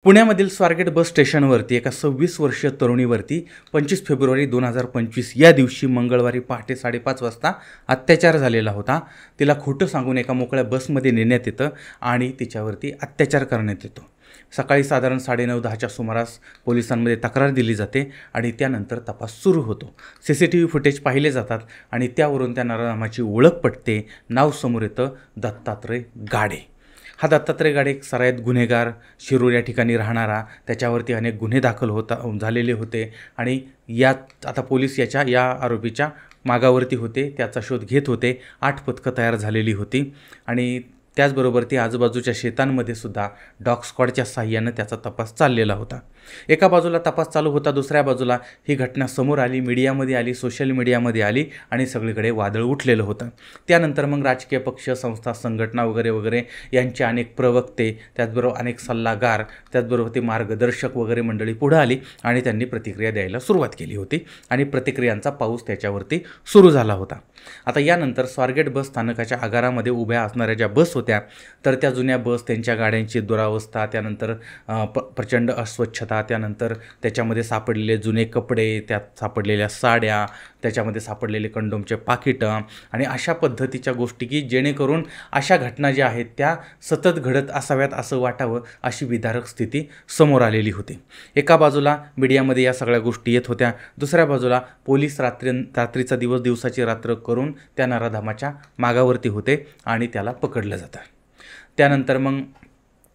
पुण्यामधील स्वारगेट बस स्टेशनवरती एका 26 वर्षीय तरुणीवरती 25 फेब्रुवारी 2025 या दिवशी मंगळवारी पहाटे 5:30 वाजता अत्याचार झालेला होता। तिला खोटं सांगून एका मोकळ्या बसमध्ये नेण्यात येतं आणि तिच्यावरती अत्याचार करण्यात येतो। सकाळी साधारण 9:30-10च्या सुमारास पोलिसांमध्ये तक्रार दिली जाते आणि त्यानंतर तपास सुरू होतो। CCTV फुटेज पाहिले जातात आणि त्यावरून त्या नराधमाची ओळख पटते। नाव समोर येतं दत्तात्रय गाडे। हा दत्तात्रय गाडे एक सराईत गुन्हेगार, शिरूर या ठिकाणी राहणारा, त्याच्यावरती अनेक गुन्हे दाखल झालेले होते आणि यात आता पोलीस या आरोपीच्या मागावरती होते, त्याचा शोध घेत होते। 8 पथकं तयार झालेली होती आणि त्याचबरोबर ती आजूबाजूच्या शेतांमध्ये सुद्धा डॉग स्क्वॉडच्या साहाय्याने त्याचा तपास चाललेला होता। एका बाजूला तपास चालू होता, दुसऱ्या बाजूला ही घटना समोर आली, मीडियामध्ये आली, सोशल मीडियामध्ये आली आणि सगळीकडे वादळ उठलेलं होतं। त्यानंतर मग राजकीय पक्ष, संस्था, संघटना वगैरे यांचे अनेक प्रवक्ते, त्याचबरोबर अनेक सल्लागार, त्याचबरोबर ते मार्गदर्शक वगैरे मंडळी पुढे आली आणि त्यांनी प्रतिक्रिया द्यायला सुरुवात केली होती आणि प्रतिक्रियांचा पाऊस त्याच्यावरती सुरू झाला होता। आता यानंतर स्वारगेट बस स्थानकाच्या आगारामध्ये उभ्या असणाऱ्या ज्या बस होत्या, तर त्या जुन्या बस, त्यांच्या गाड्यांची दुरावस्था, त्यानंतर प्रचंड अस्वच्छता, त्यानंतर त्याच्यामध्ये सापडलेले जुने कपडे, त्यात सापडलेल्या साड्या, त्याच्यामध्ये सापडलेले कंडोमचे पाकिटं आणि अशा पद्धतीच्या गोष्टी की जेणेकरून अशा घटना ज्या आहेत त्या सतत घडत असाव्यात असं वाटावं, अशी विदारक स्थिती समोर आलेली होती। एका बाजूला मीडियामध्ये या सगळ्या गोष्टी येत होत्या, दुसऱ्या बाजूला पोलीस रात्रीचा दिवस दिवसाची रात्र करून त्या नराधमाच्या मागावरती होते आणि त्याला पकडलं जातं। त्यानंतर मग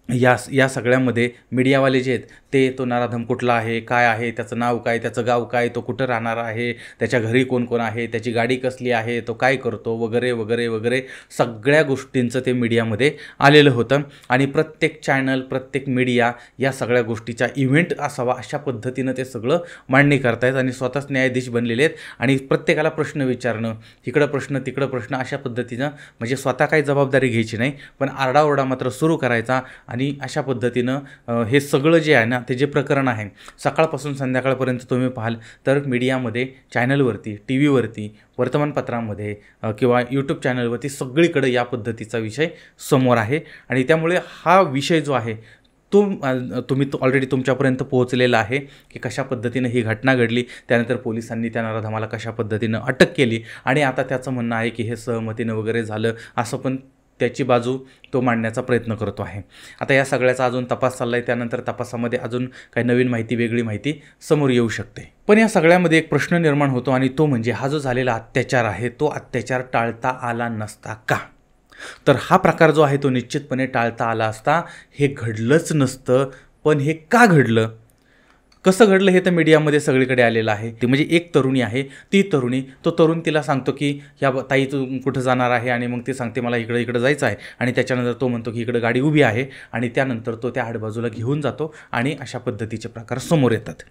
या सगळ्यामध्ये मीडियावाले जे आहेत ते तो नराधम कुठला आहे, काय आहे, त्याचं नाव काय, त्याचं गाव काय, तो कुठं राहणार आहे, त्याच्या घरी कोण कोण आहे, त्याची गाडी कसली आहे, तो काय करतो वगैरे सगळ्या गोष्टींचं ते मीडियामध्ये आलेलं होतं आणि प्रत्येक चॅनल, प्रत्येक मीडिया या सगळ्या गोष्टीचा इव्हेंट असावा अशा पद्धतीनं ते सगळं मांडणी करतायत आणि स्वतःच न्यायाधीश बनलेले आहेत आणि प्रत्येकाला प्रश्न विचारणं, इकडं प्रश्न तिकडं प्रश्न, अशा पद्धतीनं म्हणजे स्वतः काही जबाबदारी घ्यायची नाही, पण आरडाओरडा मात्र सुरू करायचा आणि अशा पद्धतीनं हे सगळं जे आहे ना, ते जे प्रकरण आहे सकाळपासून संध्याकाळपर्यंत तुम्ही पाहाल तर मीडियामध्ये, चॅनलवरती, TV वरती, वर्तमानपत्रामध्ये किंवा YouTube चॅनलवरती सगळीकडे या पद्धतीचा विषय समोर आहे आणि त्यामुळे हा विषय जो आहे तो तुम्ही ऑलरेडी तुमच्यापर्यंत पोहोचलेला आहे की कशा पद्धतीनं ही घटना घडली, त्यानंतर पोलिसांनी त्या नराधमाला कशा पद्धतीनं अटक केली आणि आता त्याचं म्हणणं आहे की हे सहमतीनं वगैरे झालं, असं पण त्याची बाजू तो मांडण्याचा प्रयत्न करतो आहे। आता या सगळ्याचा अजून तपास चालला आहे, त्यानंतर तपासामध्ये अजून काही नवीन माहिती, वेगळी माहिती समोर येऊ शकते। पण या सगळ्यामध्ये एक प्रश्न निर्माण होतो आणि तो म्हणजे हा जो झालेला अत्याचार आहे तो अत्याचार टाळता आला नसता का? तर हा प्रकार जो आहे तो निश्चितपणे टाळता आला असता, हे घडलंच नसतं। पण हे का घडलं, कसं घडलं हे तर मीडियामध्ये सगळीकडे आलेलं आहे। ती म्हणजे एक तरुणी आहे, ती तरुण तिला सांगतो की ह्या ताई तू कुठं जाणार आहे आणि मग ती सांगते मला इकडं जायचं आहे आणि त्याच्यानंतर तो म्हणतो की इकडं गाडी उभी आहे आणि त्यानंतर तो त्या आडबाजूला घेऊन जातो आणि अशा पद्धतीचे प्रकार समोर येतात।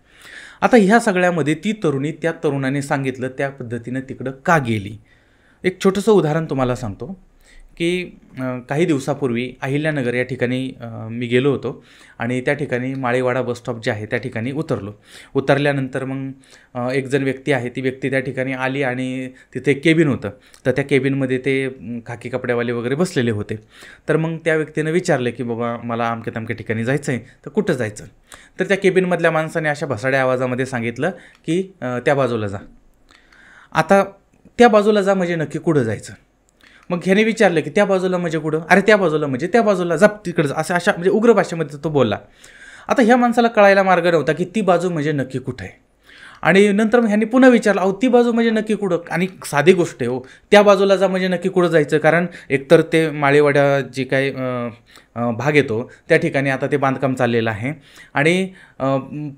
आता ह्या सगळ्यामध्ये ती तरुणी त्या तरुणाने सांगितलं त्या पद्धतीनं तिकडं का गेली, एक छोटंसं उदाहरण तुम्हाला सांगतो की काही दिवसापूर्वी अहिल्यानगर या ठिकाणी मी गेलो होतो आणि त्या ठिकाणी माळेवाडा बसस्टॉप जे आहे त्या ठिकाणी उतरल्यानंतर मग एक जण व्यक्ती आहे, ती व्यक्ती त्या ठिकाणी आली आणि तिथे एक केबिन होतं, तर त्या केबिनमध्ये ते खाकी कपड्यावाले वगैरे बसलेले होते। तर मग त्या व्यक्तीनं विचारलं की बाबा मला अमक्या तमक्या ठिकाणी जायचं आहे, तर कुठं जायचं? तर त्या केबिनमधल्या माणसाने अशा भसाड्या आवाजामध्ये सांगितलं की त्या बाजूला जा। आता त्या बाजूला जा म्हणजे नक्की कुठं जायचं? मग ह्याने विचारलं की त्या बाजूला म्हणजे कुठं? अरे त्या बाजूला म्हणजे त्या बाजूला जा, तिकडं, अशा म्हणजे उग्र भाषेमध्ये तो बोलला। आता ह्या माणसाला कळायला मार्ग नव्हता की ती बाजू म्हणजे नक्की कुठं आहे आणि नंतर मग ह्यांनी पुन्हा विचारलं, अहो ती बाजू म्हणजे नक्की कुठं? आणि साधी गोष्ट आहे हो, त्या बाजूला जा म्हणजे नक्की कुठं जायचं? कारण एकतर ते माळेवाडा जे काही भाग येतो त्या ठिकाणी आता ते बांधकाम चाललेलं आहे आणि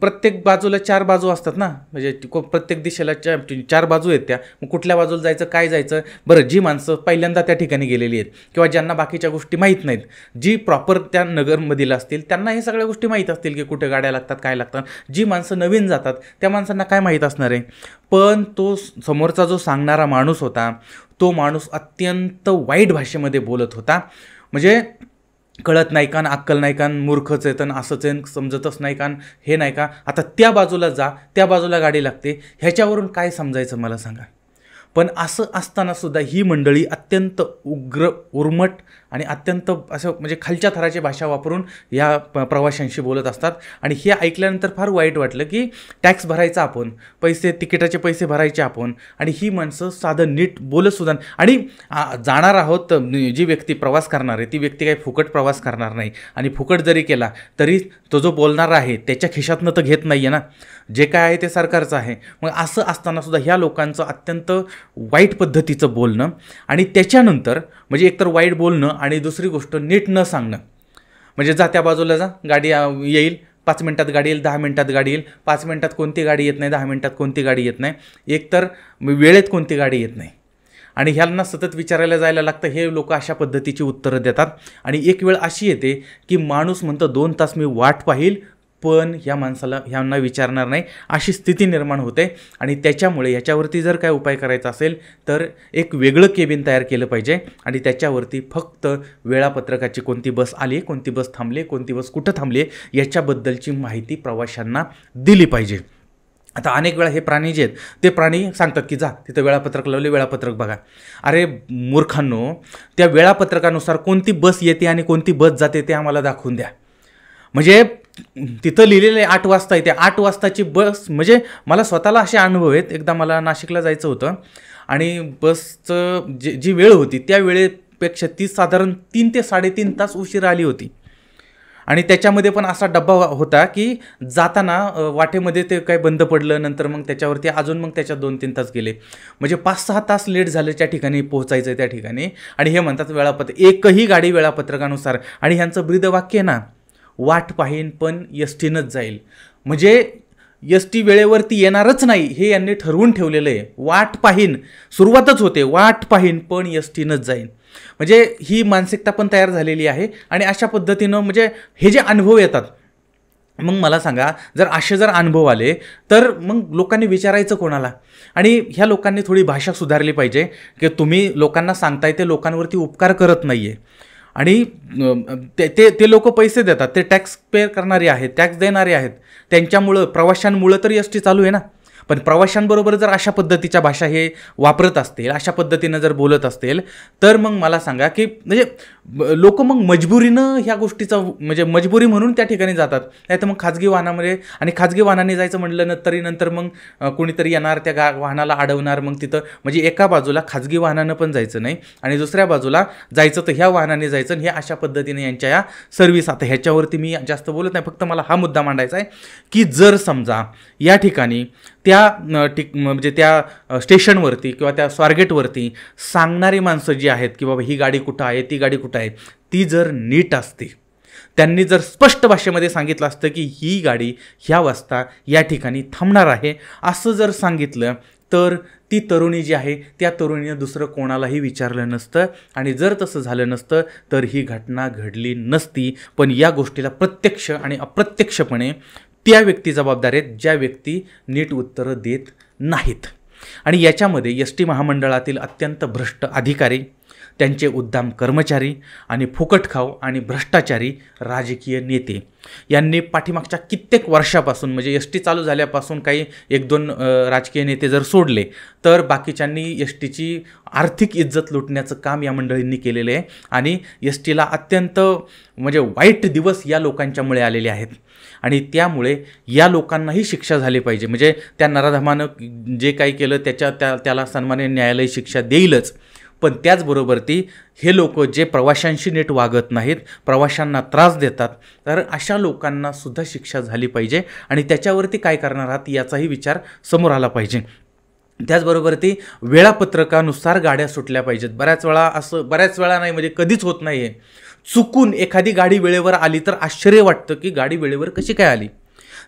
प्रत्येक बाजूला 4 बाजू असतात ना, म्हणजे प्रत्येक दिशेला 4 बाजू आहेत त्या, मग कुठल्या बाजूला जायचं, काय जायचं? बरं, जी माणसं पहिल्यांदा त्या ठिकाणी गेलेली आहेत किंवा ज्यांना बाकीच्या गोष्टी माहीत नाहीत, जी प्रॉपर त्या नगरमधील असतील त्यांना हे सगळ्या गोष्टी माहीत असतील की कुठे गाड्या लागतात, काय लागतात। जी माणसं नवीन जातात त्या माणसांना काय माहीत असणार आहे? पण तो समोरचा जो सांगणारा माणूस होता तो माणूस अत्यंत वाईट भाषेमध्ये बोलत होता, म्हणजे कळत नाही का, अक्कल नाही का, मूर्खच आहे, तर असंच आहे, समजतच नाही का, हे नाही का, आता त्या बाजूला जा, त्या बाजूला गाडी लागते, ह्याच्यावरून काय समजायचं मला सांगा? पण असं असताना सुद्धा ही मंडळी अत्यंत उग्र, उर्मट आणि अत्यंत असं म्हणजे खालच्या थराची भाषा वापरून या प्रवाशांशी बोलत असतात. आणि हे ऐकल्यानंतर फार वाईट वाटलं की टॅक्स भरायचा आपण, तिकिटाचे पैसे भरायचे आपण, आणि ही माणसं साधं नीट बोलतसुद्धा. आणि जाणार आहोत, जी व्यक्ती प्रवास करणार आहे ती व्यक्ती काही फुकट प्रवास करणार नाही, आणि फुकट जरी केला तरी तो जो बोलणार आहे त्याच्या खिशातनं तर घेत नाही आहे ना, जे काय आहे ते सरकारचं आहे. मग असं असताना सुद्धा ह्या लोकांचं अत्यंत वाईट पद्धतीचं बोलणं, आणि त्याच्यानंतर म्हणजे एकतर वाईट बोलणं आणि दुसरी गोष्ट नीट न सांगणं. म्हणजे जा त्या बाजूला जा, गाडी येईल, 5 मिनटात गाडी येईल, 10 मिनटात गाडी येईल. 5 मिनटात कोणती गाडी येत नाही, 10 मिनटात कोणती गाडी येत नाही, एकतर वेळेत कोणती गाडी येत नाही. आणि ह्यांना सतत विचारायला जायला लागतं. हे लोक अशा पद्धतीची उत्तरं देतात. आणि एक वेळ अशी येते की माणूस म्हणतो 2 तास मी वाट पाहील, पण ह्यांना विचारणार नाही, अशी स्थिती निर्माण होते. आणि त्याच्यामुळे याच्यावरती जर काय उपाय करायचा असेल तर एक वेगळं केबिन तयार केलं पाहिजे, आणि त्याच्यावरती फक्त वेळापत्रकाची, कोणती बस आली, कोणती बस थांबली, कोणती बस कुठं थांबली, याच्याबद्दलची माहिती प्रवाशांना दिली पाहिजे. आता अनेक वेळा हे प्राणी जे आहेत ते प्राणी सांगतात की जा तिथं वेळापत्रक लावले, वेळापत्रक बघा. अरे मूर्खांनो, त्या वेळापत्रकानुसार कोणती बस येते आणि कोणती बस जाते ते आम्हाला दाखवून द्या. म्हणजे तिथं लिहिलेलं आहे 8 वाजता येते, 8 वाजताची बस. म्हणजे मला स्वतःला असे अनुभव आहेत. एकदा मला नाशिकला जायचं होतं आणि बसचं जी वेळ होती त्या वेळेपेक्षा ती साधारण 3 ते 3.5 तास उशीर आली होती. आणि त्याच्यामध्ये पण असा डब्बा होता की जाताना वाटेमध्ये ते काही बंद पडलं, नंतर मग त्याच्यावरती अजून मग त्याच्यात 2-3 तास गेले. म्हणजे 5-6 तास लेट झालं त्या ठिकाणी पोहोचायचं त्या ठिकाणी. आणि हे म्हणतात वेळापत्रक, एकही गाडी वेळापत्रकानुसार. आणि ह्यांचं ब्रीदवाक्य आहे ना, वाट पाहीन पण एसटीनंच जाईल. म्हणजे एसटी वेळेवरती येणारच नाही हे यांनी ठरवून ठेवलेलं आहे. वाट पाहीन, सुरुवातच होते वाट पाहीन पण एसटीनंच जाईन. म्हणजे ही मानसिकता पण तयार झालेली आहे. आणि अशा पद्धतीनं म्हणजे हे जे अनुभव येतात, मग मला सांगा, जर असे अनुभव आले तर मग लोकांनी विचारायचं कोणाला? आणि ह्या लोकांनी थोडी भाषा सुधारली पाहिजे की तुम्ही लोकांना सांगताय ते लोकांवरती उपकार करत नाही आहे. आणि ते लोक पैसे देतात, ते टॅक्स पे करणारे आहेत, टॅक्स देणारे आहेत, त्यांच्यामुळं प्रवाशांमुळं तर एसटी चालू आहे ना. पण प्रवाशांबरोबर जर अशा पद्धतीच्या भाषा हे वापरत असतील, अशा पद्धतीनं जर बोलत असतील, तर मग मला सांगा की म्हणजे लोक मग मजबुरीनं ह्या गोष्टीचं म्हणजे मजबुरी म्हणून त्या ठिकाणी जातात. नाही तर मग खाजगी वाहनामध्ये, आणि खाजगी वाहनाने जायचं म्हटलं ना तरी नंतर मग कोणीतरी येणार, त्या वाहनाला अडवणार. मग तिथं म्हणजे एका बाजूला खाजगी वाहनानं पण जायचं नाही आणि दुसऱ्या बाजूला जायचं तर ह्या वाहनाने जायचं. हे अशा पद्धतीने यांच्या या सर्व्हिस. आता ह्याच्यावरती मी जास्त बोलत नाही, फक्त मला हा मुद्दा मांडायचा आहे की जर समजा या ठिकाणी म्हणजे त्या स्टेशनवरती किंवा त्या स्वारगेटवरती सांगणारी माणसं जी आहेत की बाबा ही गाडी कुठं आहे, ती गाडी कुठं आहे, ती जर नीट असते, त्यांनी जर स्पष्ट भाषेमध्ये सांगितलं असतं की ही गाडी ह्या वाजता या ठिकाणी थांबणार आहे, असं जर सांगितलं तर ती तरुणी जी आहे त्या तरुणीनं दुसरं कोणालाही विचारलं नसतं. आणि जर तसं झालं नसतं तर ही घटना घडली नसती. पण या गोष्टीला प्रत्यक्ष आणि अप्रत्यक्षपणे त्या व्यक्ती जबाबदार आहेत ज्या व्यक्ती नीट उत्तरं देत नाहीत. आणि याच्यामध्ये एस टी महामंडळातील अत्यंत भ्रष्ट अधिकारी, त्यांचे उद्दाम कर्मचारी आणि फुकटखाऊ आणि भ्रष्टाचारी राजकीय नेते यांनी पाठीमागच्या कित्येक वर्षापासून म्हणजे एस टी चालू झाल्यापासून काही 1-2 राजकीय नेते जर सोडले तर बाकीच्यांनी एस टीची आर्थिक इज्जत लुटण्याचं काम या मंडळींनी केलेलं आहे. आणि एस टीला अत्यंत म्हणजे वाईट दिवस या लोकांच्यामुळे आलेले आहेत. आणि त्यामुळे या लोकांनाही शिक्षा झाली पाहिजे. म्हणजे त्या नराधमानं जे काही केलं त्याला सन्मान्य न्यायालय शिक्षा देईलच. पण त्याचबरोबर हे लोक जे प्रवाशांशी नीट वागत नाहीत, प्रवाशांना त्रास देतात, तर अशा लोकांना सुद्धा शिक्षा झाली पाहिजे. आणि त्याच्यावरती काय करणार आहात याचाही विचार समोर आला पाहिजे. त्याचबरोबर वेळापत्रकानुसार गाड्या सुटल्या पाहिजेत. बऱ्याच वेळा नाही म्हणजे कधीच होत नाही आहे, चुकून एखादी गाडी वेळेवर आली तर आश्चर्य वाटतं की गाडी वेळेवर कशी काय आली.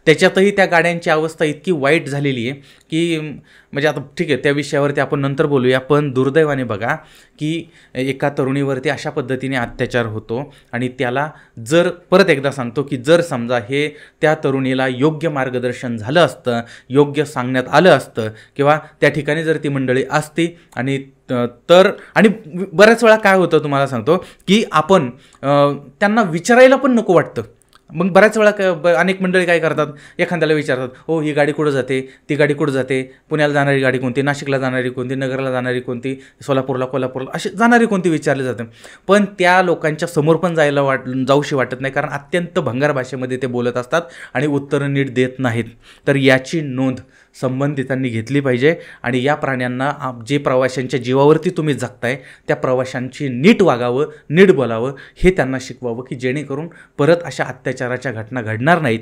त्याच्यातही त्या गाड्यांची अवस्था इतकी वाईट झालेली आहे की म्हणजे आता ठीक आहे त्या विषयावरती आपण नंतर बोलूया. पण दुर्दैवाने बघा की एका तरुणीवरती अशा पद्धतीने अत्याचार होतो. आणि त्याला जर परत एकदा सांगतो की जर समजा हे त्या तरुणीला योग्य मार्गदर्शन झालं असतं, योग्य सांगण्यात आलं असतं किंवा त्या ठिकाणी जर ती मंडळी असती आणि आणि बऱ्याच वेळा काय होतं तुम्हाला सांगतो की आपण त्यांना विचारायला पण नको वाटतं मग बऱ्याच वेळा अनेक मंडळी काय करतात, एखाद्याला विचारतात, हो ही गाडी कुठं जाते, ती गाडी कुठं जाते, पुण्याला जाणारी गाडी कोणती, नाशिकला जाणारी कोणती, नगरला जाणारी कोणती, कोल्हापूरला अशी जाणारी कोणती विचारले जाते. पण त्या लोकांच्या समोर पण जाऊशी वाटत नाही, कारण अत्यंत भंगार भाषेमध्ये ते बोलत असतात आणि उत्तरं नीट देत नाहीत. तर याची नोंद संबंधितांनी घेतली पाहिजे आणि या प्राण्यांना जे प्रवाशांच्या जीवावरती तुम्ही जगताय त्या प्रवाशांची नीट वागावं, नीट बोलावं, हे त्यांना शिकवावं, की जेणेकरून परत अशा अत्याचाराच्या घटना घडणार नाहीत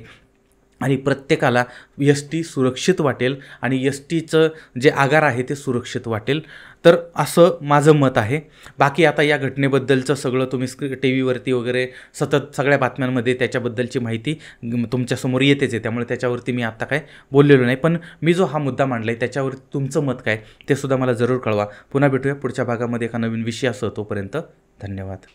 आणि प्रत्येकाला एस टी सुरक्षित वाटेल आणि एस टीचं जे आगार आहे ते सुरक्षित वाटेल. तर असं माझं मत आहे. बाकी आता या घटनेबद्दलचं सगळं तुम्ही टी व्हीवरती वगैरे सतत सगळ्या बातम्यांमध्ये त्याच्याबद्दलची माहिती तुमच्यासमोर येतेच आहे, त्यामुळे त्याच्यावरती मी आत्ता काय बोललेलो नाही. पण मी जो हा मुद्दा मांडला आहे त्याच्यावर तुमचं मत काय ते सुद्धा मला जरूर कळवा. पुन्हा भेटूया पुढच्या भागामध्ये एका नवीन विषयासह. तोपर्यंत धन्यवाद.